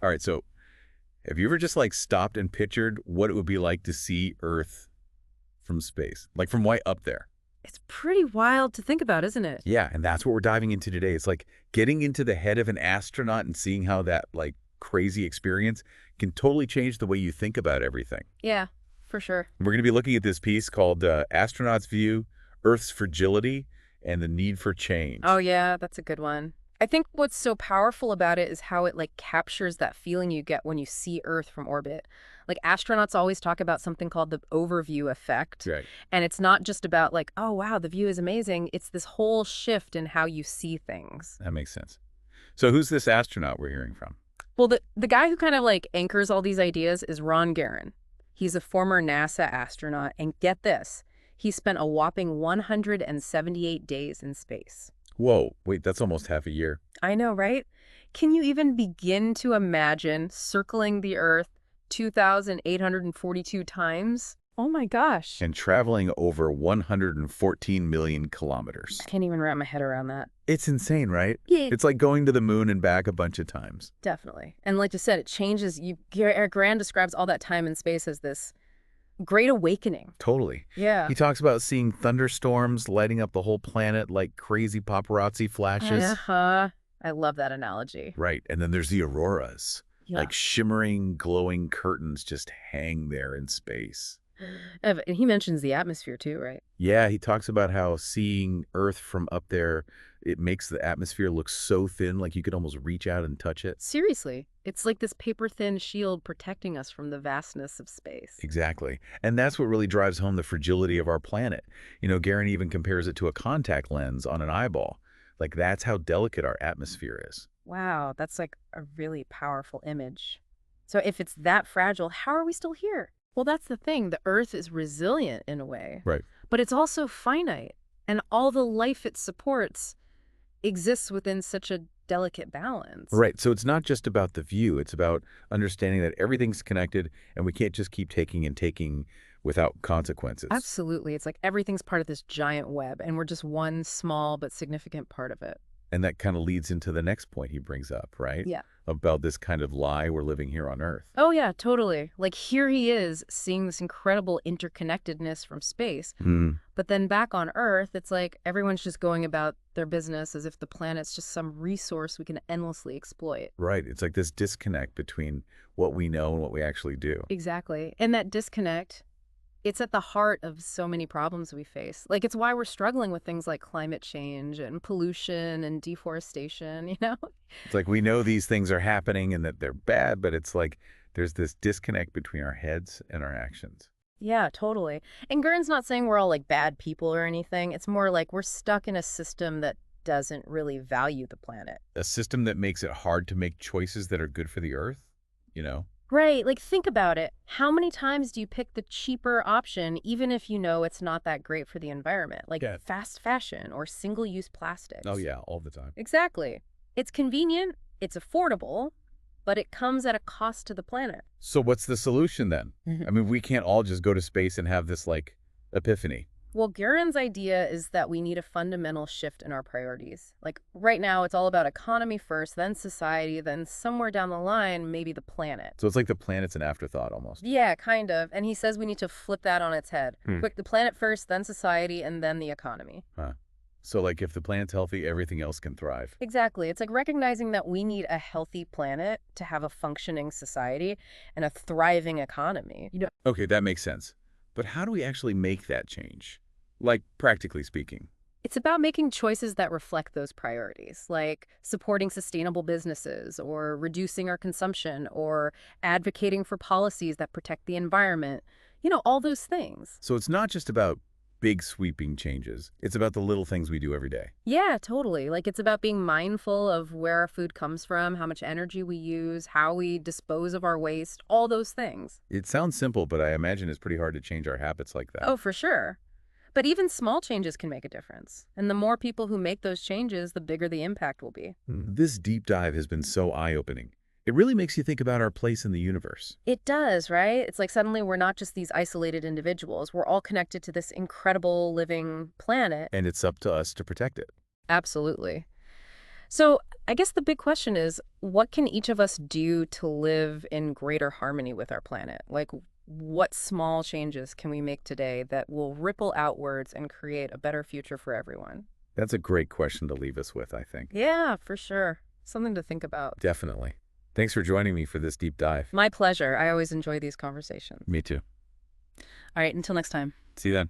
All right, so have you ever just like stopped and pictured what it would be like to see Earth from space? Like from way up there? It's pretty wild to think about, isn't it? Yeah, and that's what we're diving into today. It's like getting into the head of an astronaut and seeing how that like crazy experience can totally change the way you think about everything. Yeah, for sure. We're going to be looking at this piece called Astronaut's View, Earth's Fragility, and the Need for Oh Change. yeah, that's a good one. I think what's so powerful about it is how it like captures that feeling you get when you see Earth from orbit. Like astronauts always talk about something called the overview effect. Right. And it's not just about like, oh wow, the view is amazing. It's this whole shift in how you see things. That makes sense. So who's this astronaut we're hearing from? Well, the guy who kind of like anchors all these ideas is Ron Garan. He's a former NASA astronaut, and get this, he spent a whopping 178 days in space. Whoa, wait, that's almost half a year. I know, right? Can you even begin to imagine circling the Earth 2,842 times? Oh my gosh. And traveling over 114 million kilometers. I can't even wrap my head around that. It's insane, right? Yeah, It's like going to the moon and back a bunch of times. definitely. And like you said, it changes. Eric Grant describes all that time in space as this great awakening. Totally. Yeah. He talks about seeing thunderstorms lighting up the whole planet like crazy paparazzi flashes. Uh-huh. I love that analogy. Right. And then there's the auroras, Yeah. like shimmering, glowing curtains just hang there in space. And he mentions the atmosphere too, right? Yeah, he talks about how seeing Earth from up there, it makes the atmosphere look so thin, like you could almost reach out and touch it. Seriously, it's like this paper-thin shield protecting us from the vastness of space. Exactly. And that's what really drives home the fragility of our planet. Garan even compares it to a contact lens on an eyeball. Like that's how delicate our atmosphere is. Wow, that's like a really powerful image. So if it's that fragile, how are we still here? Well, that's the thing. The Earth is resilient in a way, Right. but it's also finite, and all the life it supports exists within such a delicate balance. Right. So it's not just about the view. It's about understanding that everything's connected and we can't just keep taking and taking without consequences. Absolutely. It's like everything's part of this giant web, and we're just one small but significant part of it. And that kind of leads into the next point he brings up, right? Yeah. About this kind of lie we're living here on Earth. Oh, yeah, totally. Like here he is seeing this incredible interconnectedness from space. Hmm. But then back on Earth, it's like everyone's just going about their business as if the planet's just some resource we can endlessly exploit. Right. It's like this disconnect between what we know and what we actually do. Exactly. And that disconnect, it's at the heart of so many problems we face. Like it's why we're struggling with things like climate change and pollution and deforestation, you know? It's like we know these things are happening and that they're bad, but it's like there's this disconnect between our heads and our actions. Yeah, totally. And Gurn's not saying we're all like bad people or anything. It's more like we're stuck in a system that doesn't really value the planet. A system that makes it hard to make choices that are good for the Earth, you know? Right, like think about it. How many times do you pick the cheaper option even if you know it's not that great for the environment? Like Yeah. fast fashion or single-use plastics. Oh, yeah, all the time. Exactly. It's convenient, it's affordable, but it comes at a cost to the planet. So what's the solution then? Mhm. I mean, we can't all just go to space and have this like epiphany. Well, Guerin's idea is that we need a fundamental shift in our priorities. Like right now, it's all about economy first, then society, then somewhere down the line, maybe the planet. So it's like the planet's an afterthought almost. Yeah, kind of. And he says we need to flip that on its head. Hmm. Quick, the planet first, then society, and then the economy. Huh. So like if the planet's healthy, everything else can thrive. Exactly. It's like recognizing that we need a healthy planet to have a functioning society and a thriving economy. Okay, that makes sense. But how do we actually make that change? Like practically speaking. It's about making choices that reflect those priorities, like supporting sustainable businesses or reducing our consumption or advocating for policies that protect the environment. You know, all those things. So it's not just about big sweeping changes. It's about the little things we do every day. Yeah, totally. Like it's about being mindful of where our food comes from, how much energy we use, how we dispose of our waste, all those things. It sounds simple, but I imagine it's pretty hard to change our habits like that. Oh, for sure. But even small changes can make a difference. And the more people who make those changes, the bigger the impact will be. This deep dive has been so eye-opening. It really makes you think about our place in the universe. It does, right? It's like suddenly we're not just these isolated individuals. We're all connected to this incredible living planet. And it's up to us to protect it. Absolutely. So I guess the big question is, what can each of us do to live in greater harmony with our planet? Like, what small changes can we make today that will ripple outwards and create a better future for everyone? That's a great question to leave us with, I think. Yeah, for sure. Something to think about. Definitely. Thanks for joining me for this deep dive. My pleasure. I always enjoy these conversations. Me too. All right, until next time. See you then.